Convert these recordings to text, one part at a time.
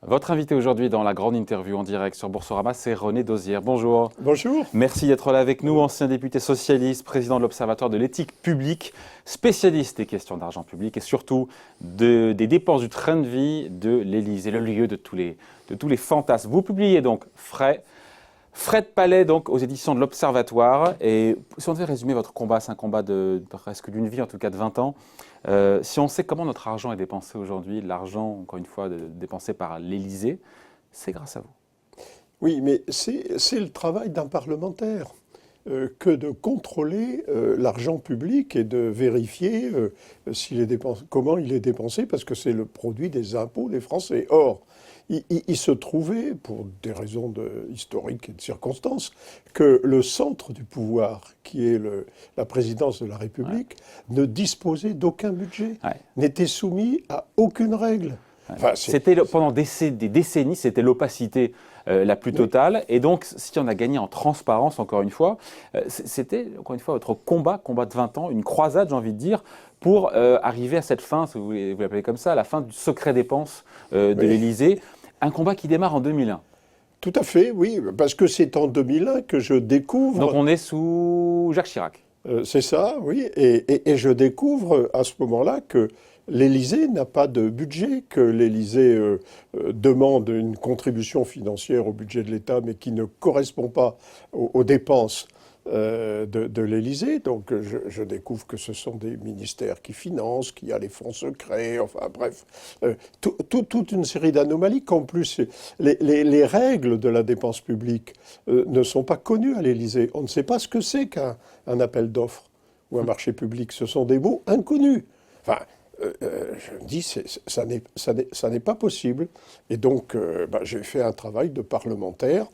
Votre invité aujourd'hui dans la grande interview en direct sur Boursorama, c'est René Dosière. Bonjour. Bonjour. Merci d'être là avec nous, ancien député socialiste, président de l'Observatoire de l'éthique publique, spécialiste des questions d'argent public et surtout des dépenses du train de vie de l'Élysée, le lieu de tous les fantasmes. Vous publiez donc Frais de Palais donc aux éditions de l'Observatoire. Et si on devait résumer votre combat, c'est un combat de presque d'une vie, en tout cas de 20 ans. Si on sait comment notre argent est dépensé aujourd'hui, l'argent, encore une fois, dépensé par l'Élysée, c'est grâce à vous. Oui, mais c'est le travail d'un parlementaire que de contrôler l'argent public et de vérifier comment il est dépensé, parce que c'est le produit des impôts des Français. Or, il se trouvait, pour des raisons historiques et de circonstances, que le centre du pouvoir, qui est la présidence de la République, ne disposait d'aucun budget, n'était soumis à aucune règle. Enfin, c'était pendant des décennies, c'était l'opacité la plus totale. Et donc, si on a gagné en transparence, encore une fois, c'était, encore une fois, votre combat de 20 ans, une croisade, j'ai envie de dire, pour arriver à cette fin, si vous l'appelez comme ça, à la fin du secret dépense de l'Élysée. Un combat qui démarre en 2001. Tout à fait, oui, parce que c'est en 2001 que je découvre... Donc on est sous Jacques Chirac. C'est ça, oui, et je découvre à ce moment-là que l'Élysée n'a pas de budget, que l'Élysée demande une contribution financière au budget de l'État, mais qui ne correspond pas aux dépenses de l'Élysée. Donc je découvre que ce sont des ministères qui financent, qu'il y a les fonds secrets, enfin bref, toute une série d'anomalies qu'en plus les règles de la dépense publique ne sont pas connues à l'Élysée. On ne sait pas ce que c'est qu'un appel d'offres ou un marché public. Ce sont des mots inconnus. Enfin, je me dis, ça n'est pas possible. Et donc, j'ai fait un travail de parlementaire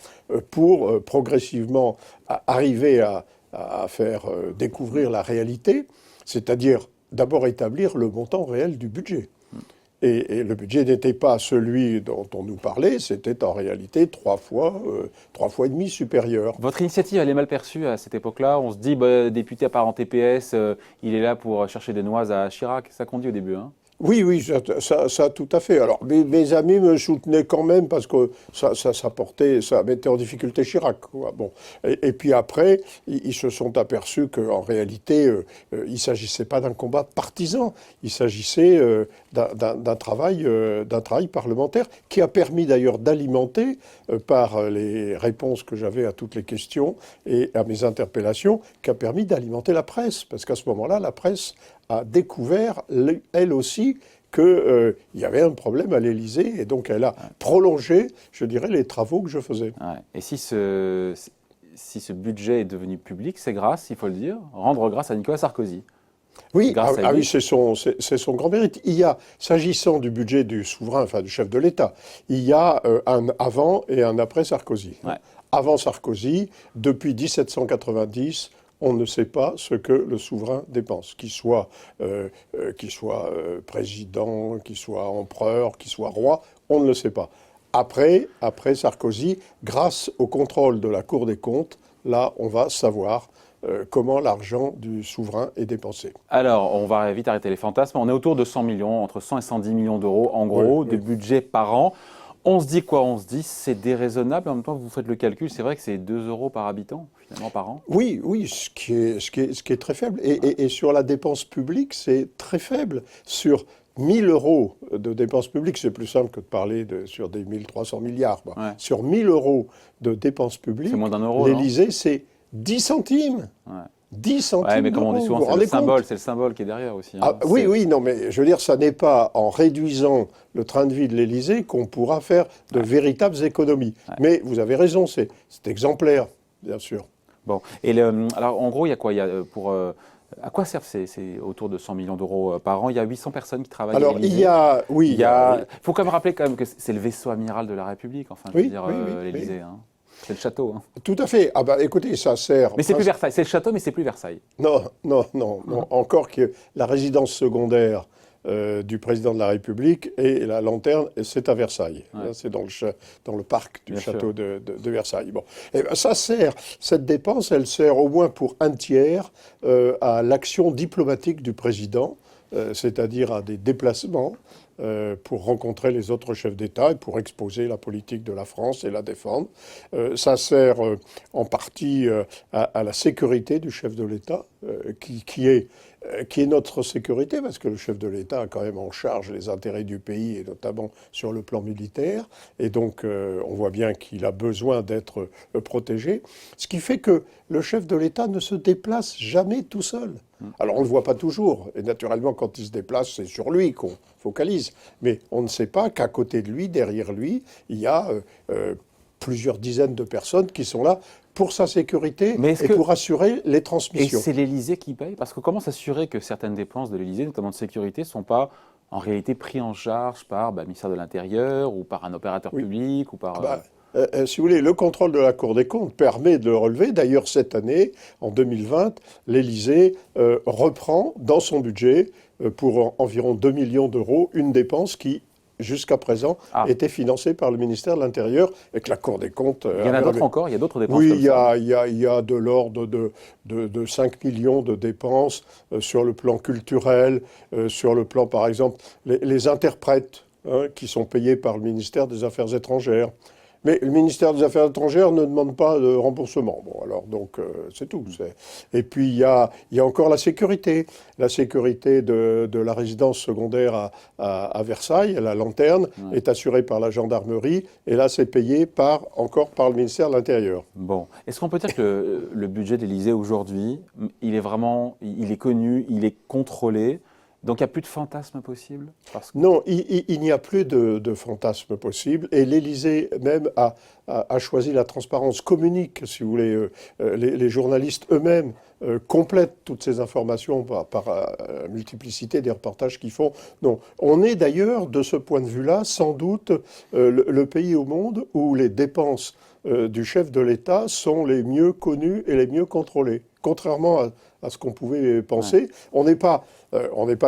pour progressivement arriver à faire découvrir la réalité, c'est-à-dire d'abord établir le montant réel du budget. Et le budget n'était pas celui dont on nous parlait, c'était en réalité trois fois et demi supérieur. Votre initiative, elle est mal perçue à cette époque-là. On se dit, député à part en TPS, il est là pour chercher des noises à Chirac. C'est ça qu'on dit au début, hein. Oui, ça tout à fait. Alors, mes amis me soutenaient quand même parce que ça mettait en difficulté Chirac, quoi. Bon. Et puis après, ils se sont aperçus qu'en réalité, il ne s'agissait pas d'un combat partisan. Il s'agissait d'un travail parlementaire qui a permis d'ailleurs d'alimenter, par les réponses que j'avais à toutes les questions et à mes interpellations, qui a permis d'alimenter la presse. Parce qu'à ce moment-là, la presse a découvert, elle aussi, qu'il y avait un problème à l'Élysée, et donc elle a prolongé, je dirais, les travaux que je faisais. Ouais. Et si ce budget est devenu public, c'est grâce, il faut le dire, rendre grâce à Nicolas Sarkozy. Oui, oui, c'est son grand mérite. Il y a, s'agissant du budget du souverain, enfin du chef de l'État, il y a un avant et un après Sarkozy. Ouais. Avant Sarkozy, depuis 1790, on ne sait pas ce que le souverain dépense, qu'il soit président, qu'il soit empereur, qu'il soit roi, on ne le sait pas. Après Sarkozy, grâce au contrôle de la Cour des comptes, là, on va savoir comment l'argent du souverain est dépensé. Alors, on va vite arrêter les fantasmes. On est autour de 100 millions, entre 100 et 110 millions d'euros, en gros, de budget par an. On se dit quoi? On se dit c'est déraisonnable. En même temps, vous faites le calcul, c'est vrai que c'est 2 euros par habitant, finalement, par an. Oui, ce qui est très faible. Et sur la dépense publique, c'est très faible. Sur 1 000 euros de dépenses publiques, c'est plus simple que de parler sur des 1 300 milliards. Ouais. Sur 1 000 euros de dépenses publiques, l'Élysée, c'est 10 centimes. Ouais. 10 centimes. Ouais, mais comme on dit souvent, c'est le symbole qui est derrière aussi. Hein. Oui, non, mais je veux dire, ça n'est pas en réduisant le train de vie de l'Élysée qu'on pourra faire de véritables économies. Ouais. Mais vous avez raison, c'est exemplaire, bien sûr. Bon, et alors en gros, il y a quoi? À quoi servent ces autour de 100 millions d'euros par an? Il y a 800 personnes qui travaillent à l'Élysée. Il faut quand même rappeler que c'est le vaisseau amiral de la République, enfin, je veux dire, l'Élysée. Hein. C'est le château. Hein. Tout à fait. Ah bah écoutez, ça sert... Mais c'est plus Versailles. C'est le château, mais c'est plus Versailles. Non. Encore que la résidence secondaire du président de la République et la lanterne, c'est à Versailles. Ouais. C'est dans le parc du château de Versailles. Bon. Et ben, cette dépense, elle sert au moins pour un tiers à l'action diplomatique du président, c'est-à-dire à des déplacements, pour rencontrer les autres chefs d'État et pour exposer la politique de la France et la défendre. Ça sert en partie à la sécurité du chef de l'État, qui est notre sécurité, parce que le chef de l'État a quand même en charge les intérêts du pays, et notamment sur le plan militaire. Et donc, on voit bien qu'il a besoin d'être protégé. Ce qui fait que le chef de l'État ne se déplace jamais tout seul. Alors, on ne le voit pas toujours. Et naturellement, quand il se déplace, c'est sur lui qu'on focalise. Mais on ne sait pas qu'à côté de lui, derrière lui, il y a plusieurs dizaines de personnes qui sont là pour sa sécurité et pour assurer les transmissions. Et c'est l'Élysée qui paye? Parce que comment s'assurer que certaines dépenses de l'Élysée, notamment de sécurité, ne sont pas en réalité prises en charge par le ministère de l'Intérieur ou par un opérateur public ou par... Si vous voulez, le contrôle de la Cour des comptes permet de le relever. D'ailleurs, cette année, en 2020, l'Élysée reprend dans son budget, pour environ 2 millions d'euros, une dépense qui, jusqu'à présent, était financée par le ministère de l'Intérieur et que la Cour des comptes... Il y en a d'autres encore? Il y a d'autres dépenses Oui, comme ça? il y a de l'ordre de 5 millions de dépenses sur le plan culturel, sur le plan, par exemple, les interprètes qui sont payés par le ministère des Affaires étrangères. Mais le ministère des Affaires étrangères ne demande pas de remboursement. Bon, alors, donc, c'est tout. Et puis, il y a encore la sécurité. La sécurité de la résidence secondaire à Versailles, la Lanterne, est assurée par la gendarmerie. Et là, c'est payé encore par le ministère de l'Intérieur. Bon. Est-ce qu'on peut dire que le budget de l'Élysée aujourd'hui, il est connu, il est contrôlé? Donc il n'y a plus de fantasme possible? Non, il n'y a plus de fantasme possible. Et l'Élysée même a choisi la transparence, communique, si vous voulez. Les journalistes eux-mêmes complètent toutes ces informations par multiplicité des reportages qu'ils font. Non, on est d'ailleurs, de ce point de vue-là, sans doute le pays au monde où les dépenses du chef de l'État sont les mieux connues et les mieux contrôlées. Contrairement à ce qu'on pouvait penser, on n'est pas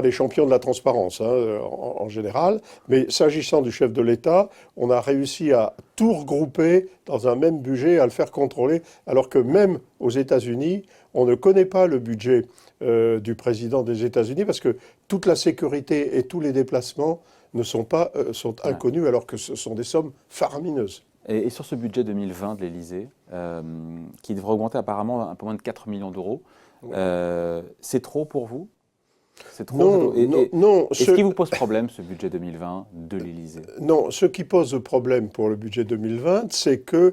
les champions de la transparence en général, mais s'agissant du chef de l'État, on a réussi à tout regrouper dans un même budget, à le faire contrôler, alors que même aux États-Unis, on ne connaît pas le budget du président des États-Unis parce que toute la sécurité et tous les déplacements sont inconnus, alors que ce sont des sommes faramineuses. Et sur ce budget 2020 de l'Élysée, qui devrait augmenter apparemment un peu moins de 4 millions d'euros, c'est trop pour vous? C'est trop? Non. Est-ce qui vous pose problème, ce budget 2020 de l'Élysée? Non, ce qui pose problème pour le budget 2020, c'est que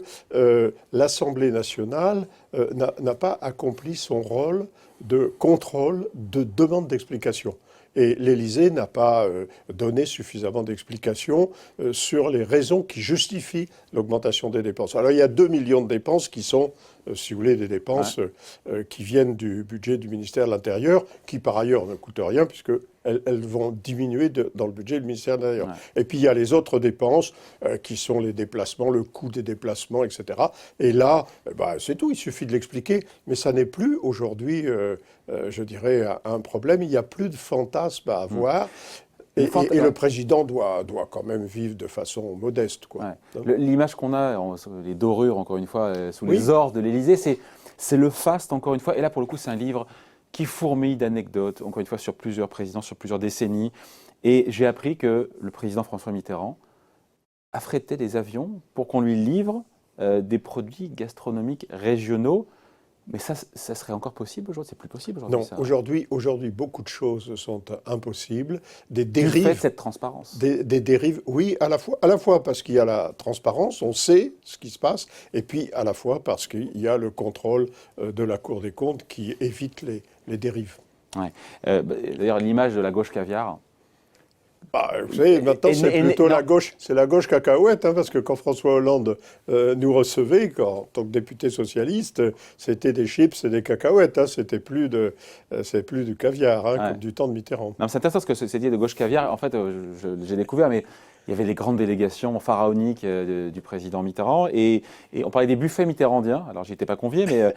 l'Assemblée nationale n'a pas accompli son rôle de contrôle, de demande d'explication. Et l'Élysée n'a pas donné suffisamment d'explications sur les raisons qui justifient l'augmentation des dépenses. Alors il y a 2 millions de dépenses qui sont, si vous voulez, des dépenses qui viennent du budget du ministère de l'Intérieur, qui par ailleurs ne coûtent rien puisqu'elles vont diminuer dans le budget du ministère de l'Intérieur. Et puis il y a les autres dépenses qui sont les déplacements, le coût des déplacements, etc. Et là, c'est tout, il suffit de l'expliquer. Mais ça n'est plus aujourd'hui, je dirais, un problème. Il n'y a plus de fantasme à avoir. Et le président doit quand même vivre de façon modeste, quoi. L'image qu'on a, les dorures, encore une fois, sous les ors de l'Élysée, c'est le faste, encore une fois. Et là, pour le coup, c'est un livre qui fourmille d'anecdotes, encore une fois, sur plusieurs présidents, sur plusieurs décennies. Et j'ai appris que le président François Mitterrand affrétait des avions pour qu'on lui livre des produits gastronomiques régionaux. Mais ça serait encore possible aujourd'hui? C'est plus possible aujourd'hui? Non, aujourd'hui, beaucoup de choses sont impossibles. Des dérives. Du fait de cette transparence. Des dérives, oui, à la fois parce qu'il y a la transparence, on sait ce qui se passe, et puis à la fois parce qu'il y a le contrôle de la Cour des comptes qui évite les dérives. Ouais. D'ailleurs, l'image de la gauche caviar. Vous savez, maintenant, c'est plutôt la gauche cacahuète, parce que quand François Hollande nous recevait, en tant que député socialiste, c'était des chips et des cacahuètes, c'est plus du caviar, comme du temps de Mitterrand. Non, c'est intéressant ce que c'est dit de gauche caviar. En fait, j'ai découvert, mais il y avait les grandes délégations pharaoniques du président Mitterrand, et on parlait des buffets mitterrandiens, alors j'y étais pas convié, mais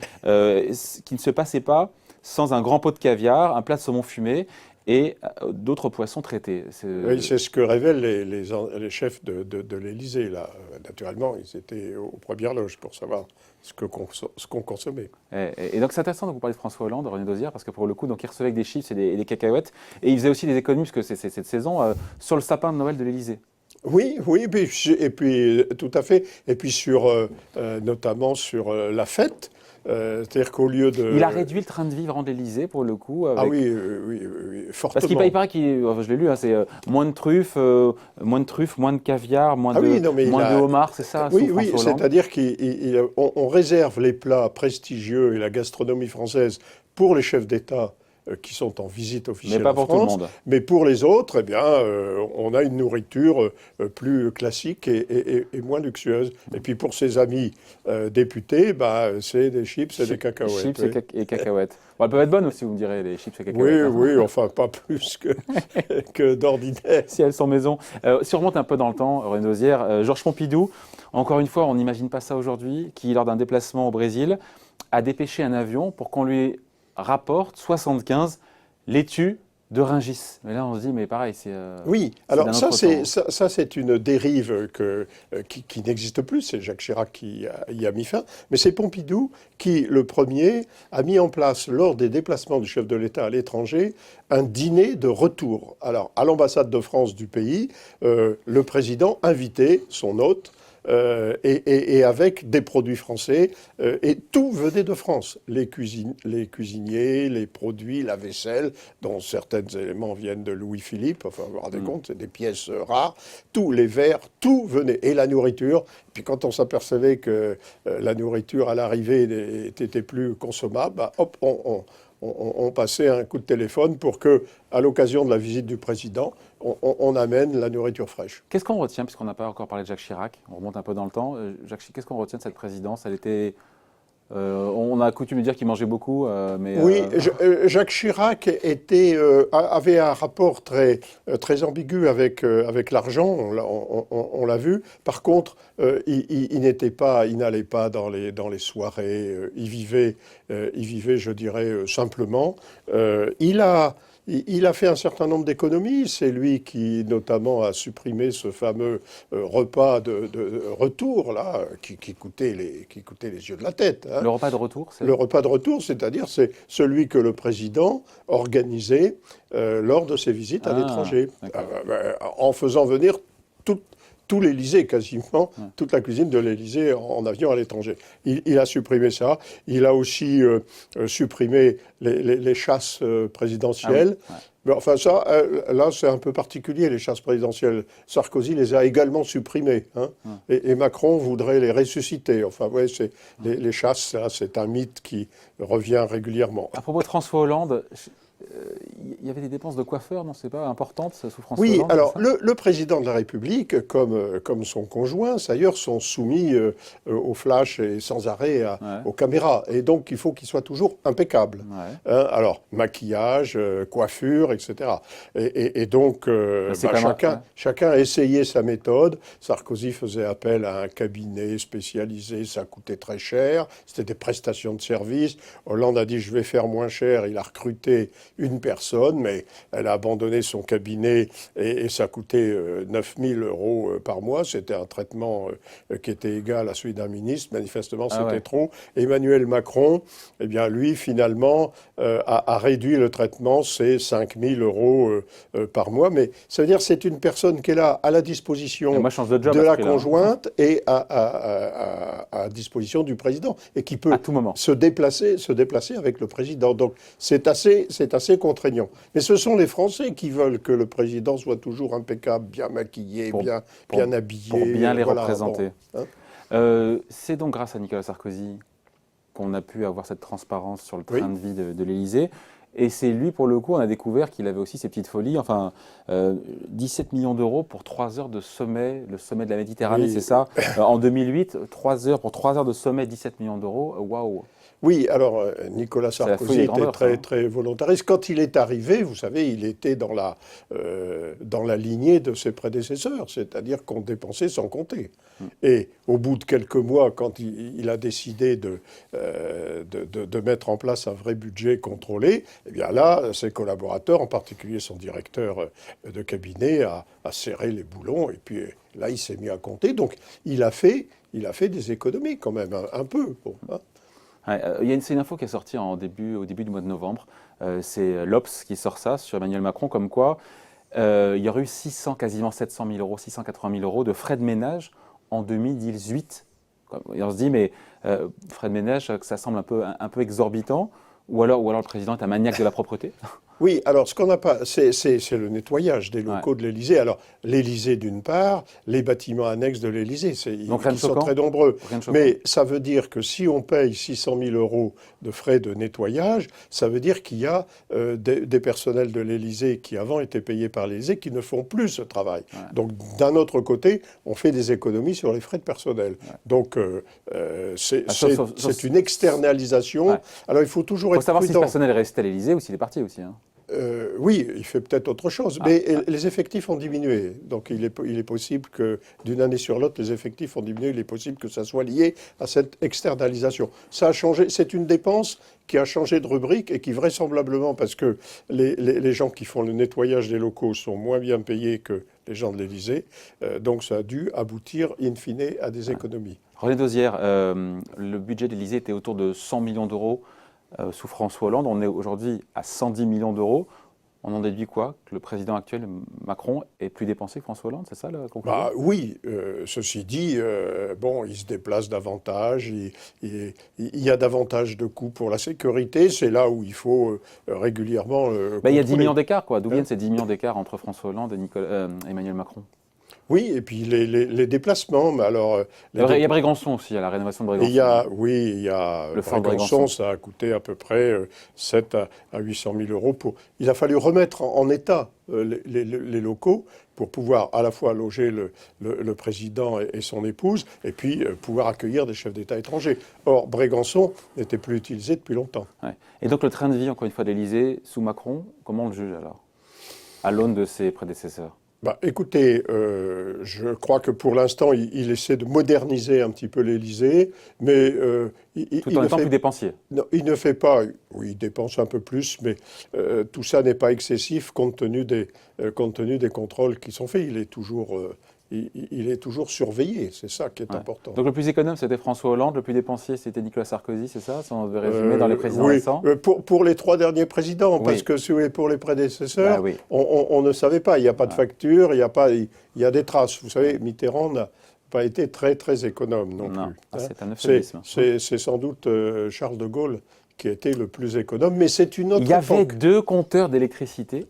qui ne se passaient pas sans un grand pot de caviar, un plat de saumon fumé et d'autres poissons traités. Oui, c'est ce que révèlent les chefs de l'Élysée, là. Naturellement, ils étaient aux premières loges pour savoir ce qu'on consommait. Et donc c'est intéressant de vous parler de François Hollande, René Dosière, parce que pour le coup, donc, il recevait avec des chips et des cacahuètes, et il faisait aussi des économies, parce que c'est cette saison, sur le sapin de Noël de l'Élysée. Oui, oui, et puis tout à fait. Et puis notamment sur la fête, c'est-à-dire qu'au lieu de... Il a réduit le train de vie de l'Élysée, pour le coup. Ah Avec... oui, oui, oui, Parce qu'il fortement. paraît je l'ai lu, hein, c'est moins de truffes, moins de caviar, Ah oui, non, mais moins de homard, c'est ça, sous oui, oui, François Hollande. c'est-à-dire qu'on réserve les plats prestigieux et la gastronomie française pour les chefs d'État qui sont en visite Mais officielle pas en pour tout le France, monde. mais pour les autres, eh bien, on a une nourriture plus classique et moins luxueuse. Et puis pour ses amis députés, bah, c'est des chips et des cacahuètes. Chips Oui. et cacahuètes. Bon, elles peuvent être bonnes aussi, vous me direz, les chips et Oui, cacahuètes. Hein. oui, enfin pas plus que d'ordinaire. Si elles sont maison. Si on remonte un peu dans le temps, René Dosière, Georges Pompidou, encore une fois, on n'imagine pas ça aujourd'hui, qui, lors d'un déplacement au Brésil, a dépêché un avion pour qu'on lui rapporte 75 laitues de Rungis. Mais là, on se dit, mais pareil, Oui, c'est alors d'un ça, autre temps. c'est une dérive qui n'existe plus. C'est Jacques Chirac qui y a mis fin. Mais c'est Pompidou qui, le premier, a mis en place, lors des déplacements du chef de l'État à l'étranger, un dîner de retour. Alors, à l'ambassade de France du pays, le président invitait son hôte. Et avec des produits français, et tout venait de France. Les cuisiniers, les produits, la vaisselle, dont certains éléments viennent de Louis-Philippe, enfin, vous vous rendez compte, c'est des pièces rares, tous les verres, tout venait, et la nourriture. Puis quand on s'apercevait que la nourriture à l'arrivée n'était plus consommable, bah, hop, on passait un coup de téléphone pour que, à l'occasion de la visite du président, on amène la nourriture fraîche. Qu'est-ce qu'on retient, puisqu'on n'a pas encore parlé de Jacques Chirac, on remonte un peu dans le temps. Qu'est-ce qu'on retient de cette présidence? Elle était, on a coutume de dire qu'il mangeait beaucoup, mais... Oui, Jacques Chirac avait un rapport très ambigu avec l'argent, on l'a vu. Par contre, il n'allait pas dans les soirées, il vivait, je dirais, simplement. Il a fait un certain nombre d'économies. C'est lui qui, notamment, a supprimé ce fameux repas de retour, là, qui coûtait les yeux de la tête. Hein. Le repas de retour, c'est... Le repas de retour, c'est-à-dire, c'est celui que le président organisait lors de ses visites à l'étranger, en faisant venir tout l'Élysée, quasiment, toute la cuisine de l'Élysée en avion à l'étranger. Il a supprimé ça. Il a aussi supprimé les chasses présidentielles. Ah oui, ouais. Mais enfin, ça, là, c'est un peu particulier, les chasses présidentielles. Sarkozy les a également supprimées. Hein, et Macron voudrait les ressusciter. Enfin, ouais, les chasses, ça, c'est un mythe qui revient régulièrement. À propos de François Hollande, il y avait des dépenses de coiffeur, non, c'est pas importante sous François Oui, Hollande? alors le président de la République, comme son conjoint, d'ailleurs, sont soumis au flash et sans arrêt aux caméras. Et donc, il faut qu'il soit toujours impeccable. Ouais. Hein, alors, maquillage, coiffure, etc. Et donc, chacun a essayé sa méthode. Sarkozy faisait appel à un cabinet spécialisé, ça coûtait très cher. C'était des prestations de service. Hollande a dit, je vais faire moins cher. Il a recruté une personne, mais elle a abandonné son cabinet et ça coûtait 9 000 € par mois. C'était un traitement qui était égal à celui d'un ministre. Manifestement, c'était trop. Emmanuel Macron, eh bien, lui, finalement, a réduit le traitement, c'est 5 000 € par mois. Mais ça veut dire que c'est une personne qui est là à la disposition de la conjointe et à disposition du président et qui peut à tout moment se déplacer avec le président. Donc, c'est assez contraignant. Mais ce sont les Français qui veulent que le président soit toujours impeccable, bien maquillé, bien habillé. Pour bien les représenter. Bon, hein. C'est donc grâce à Nicolas Sarkozy qu'on a pu avoir cette transparence sur le train de vie de l'Élysée. Et c'est lui, pour le coup, on a découvert qu'il avait aussi ses petites folies. Enfin, 17 millions d'euros pour 3 heures de sommet, le sommet de la Méditerranée, c'est ça. En 2008, 3 heures de sommet, 17 millions d'euros. Waouh! Oui, alors Nicolas C'est la Sarkozy folie à était grandeur, ça, très, hein. très volontariste. Quand il est arrivé, vous savez, il était dans la lignée de ses prédécesseurs, c'est-à-dire qu'on dépensait sans compter. Et au bout de quelques mois, quand il a décidé de mettre en place un vrai budget contrôlé, eh bien là, ses collaborateurs, en particulier son directeur de cabinet, a serré les boulons. Et puis là, il s'est mis à compter. Donc, il a fait des économies quand même, un peu. Bon, hein. Ouais, c'est une info qui est sortie au début du mois de novembre. C'est l'Obs qui sort ça sur Emmanuel Macron, comme quoi il y aurait eu quasiment 700 000 euros, 680 000 euros de frais de ménage en 2018. Et on se dit, mais frais de ménage, ça semble un peu exorbitant. Ou alors le président est un maniaque de la propreté. Oui, alors ce qu'on n'a pas, c'est le nettoyage des locaux de l'Élysée. Alors l'Élysée d'une part, les bâtiments annexes de l'Élysée, Donc rien de ils sont choquant. très nombreux. Rien de choquant. Mais ça veut dire que si on paye 600 000 euros de frais de nettoyage, ça veut dire qu'il y a des personnels de l'Élysée qui avant étaient payés par l'Élysée qui ne font plus ce travail. Ouais. Donc d'un autre côté, on fait des économies sur les frais de personnel. Ouais. Donc Sauf- c'est une externalisation. Ouais. Alors il faut toujours Il faut être savoir si ce prudent. personnel est resté à l'Élysée ou s'il est parti aussi, hein. Oui, il fait peut-être autre chose, mais les effectifs ont diminué. Donc il est possible que d'une année sur l'autre, les effectifs ont diminué. Il est possible que ça soit lié à cette externalisation. Ça a changé. C'est une dépense qui a changé de rubrique et qui vraisemblablement, parce que les gens qui font le nettoyage des locaux sont moins bien payés que les gens de l'Élysée, donc ça a dû aboutir in fine à des économies. René Dosière, le budget de l'Élysée était autour de 100 millions d'euros sous François Hollande. On est aujourd'hui à 110 millions d'euros. On en déduit quoi? Que le président actuel, Macron, est plus dépensé que François Hollande, c'est ça la conclusion? Bah, oui, ceci dit, bon, il se déplace davantage, il y a davantage de coûts pour la sécurité, c'est là où il faut régulièrement Il y a 10 contrôler. millions d'écart, quoi. D'où viennent ces 10 millions d'écart entre François Hollande et Emmanuel Macron? Oui, et puis les déplacements, mais alors... Il y a Brégançon aussi, à la rénovation de Et Brégançon. il y a Le fort Brégançon, Brégançon. ça a coûté à peu près 7 à 800 000 euros. Il a fallu remettre en état les locaux pour pouvoir à la fois loger le président et son épouse, et puis pouvoir accueillir des chefs d'État étrangers. Or, Brégançon n'était plus utilisé depuis longtemps. Ouais. Et donc le train de vie, encore une fois, de l'Élysée, sous Macron, comment on le juge alors? À l'aune de ses prédécesseurs. Bah, écoutez, je crois que pour l'instant, il essaie de moderniser un petit peu l'Élysée, mais Tout en étant plus dépensier. non, il ne fait pas. Oui, il dépense un peu plus, mais tout ça n'est pas excessif compte tenu des contrôles qui sont faits. Il est toujours surveillé, c'est ça qui est Ouais. important. Donc le plus économe, c'était François Hollande, le plus dépensier, c'était Nicolas Sarkozy, c'est ça? Si on devait résumer dans les présidents oui, récents? pour les 3 derniers présidents, Oui. parce que si vous voulez, pour les prédécesseurs, Bah oui. on ne savait pas. Il n'y a pas de facture, il y a des traces. Vous savez, Mitterrand n'a pas été très, très économe non Non. plus. Ah, hein. c'est un euphémisme. C'est sans doute Charles de Gaulle qui a été le plus économe, mais c'est une autre Il y avait époque. 2 compteurs d'électricité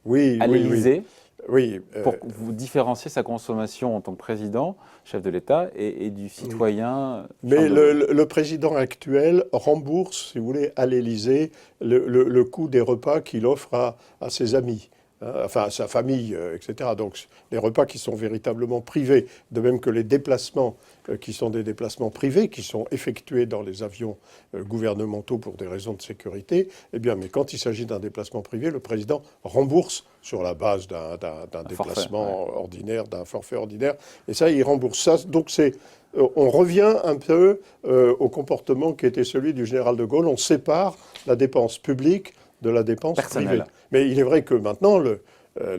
Oui, à oui, l'Élysée oui. pour vous différencier sa consommation en tant que président, chef de l'État, et du citoyen. Mais Charles de Gaulle. le président actuel rembourse, si vous voulez, à l'Élysée, le coût des repas qu'il offre à ses amis, hein, enfin à sa famille, etc. Donc les repas qui sont véritablement privés, de même que les déplacements qui sont des déplacements privés, qui sont effectués dans les avions gouvernementaux pour des raisons de sécurité, eh bien, mais quand il s'agit d'un déplacement privé, le président rembourse sur la base d'un déplacement ordinaire, d'un forfait ordinaire, et ça, il rembourse ça. Donc on revient un peu au comportement qui était celui du général de Gaulle. On sépare la dépense publique de la dépense Personnelle. privée. Mais il est vrai que maintenant, le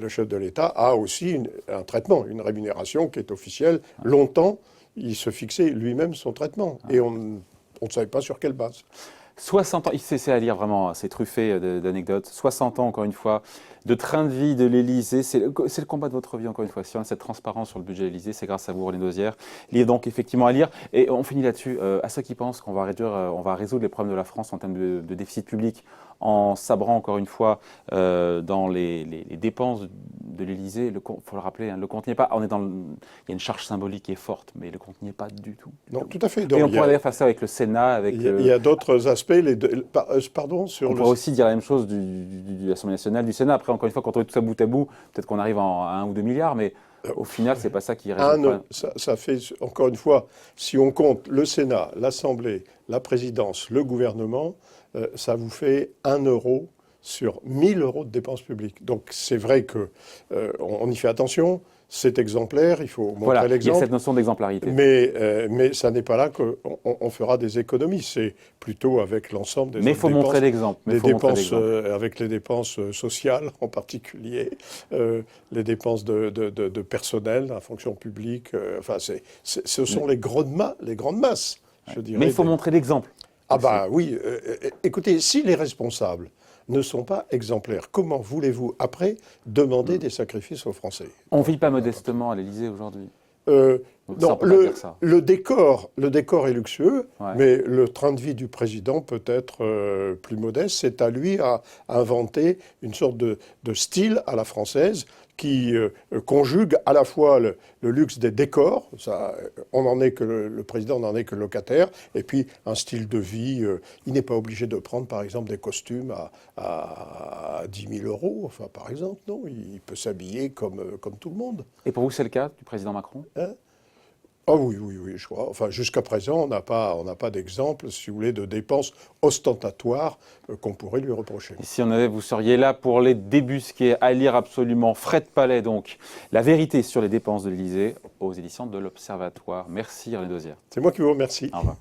chef de l'État a aussi un traitement, une rémunération qui est officielle. Longtemps, il se fixait lui-même son traitement. Et on ne savait pas sur quelle base. 60 ans, c'est à lire vraiment, c'est truffé d'anecdotes. 60 ans, encore une fois, de train de vie de l'Élysée. C'est le combat de votre vie, encore une fois. Si on a cette transparence sur le budget de l'Élysée, c'est grâce à vous, René Dosière. Il est donc effectivement à lire. Et on finit là-dessus. À ceux qui pensent qu'on va résoudre les problèmes de la France en termes de déficit public en sabrant, encore une fois, dans les dépenses de l'Élysée. Il faut le rappeler, hein, le compte n'y est pas. Il y a une charge symbolique qui est forte, mais le compte n'y est pas du tout. Non, tout à fait. Et Donc, on pourrait d'ailleurs faire ça avec le Sénat, avec il y a d'autres aspects. Pardon, sur on le... pourrait aussi dire la même chose de l'Assemblée nationale, du Sénat. Après, encore une fois, quand on met tout ça bout à bout, peut-être qu'on arrive à 1 ou 2 milliards, mais Au final, c'est pas ça qui résout le problème. Ça fait, encore une fois, si on compte le Sénat, l'Assemblée, la présidence, le gouvernement, ça vous fait 1 euro sur 1000 euros de dépenses publiques. Donc c'est vrai que on y fait attention, c'est exemplaire, il faut montrer Voilà, il y a l'exemple. cette notion d'exemplarité. Mais ça n'est pas là qu'on fera des économies. C'est plutôt avec l'ensemble des Mais il faut montrer l'exemple. Avec les dépenses sociales en particulier, les dépenses de personnel, la fonction publique. Enfin, ce sont les grandes masses, je dirais. Mais il faut montrer l'exemple. Ah bah oui. Écoutez, si les responsables ne sont pas exemplaires, comment voulez-vous, après, demander des sacrifices aux Français? On ne vit pas modestement à l'Élysée aujourd'hui. Non, le décor est luxueux, ouais. Mais le train de vie du président peut être plus modeste. C'est à lui à inventer une sorte de style à la française qui conjugue à la fois le luxe des décors, ça, le président n'en est que locataire, et puis un style de vie. Il n'est pas obligé de prendre, par exemple, des costumes à 10 000 euros, enfin, par exemple, non, il peut s'habiller comme tout le monde. Et pour vous, c'est le cas du président Macron ? Ah oui, je crois. Enfin, jusqu'à présent, on n'a pas d'exemple, si vous voulez, de dépenses ostentatoires qu'on pourrait lui reprocher. Et si vous seriez là pour les débusquer, à lire absolument. Fred Palais, donc, La vérité sur les dépenses de l'Élysée, aux éditions de l'Observatoire. Merci, René Dosière. C'est moi qui vous remercie. Au revoir.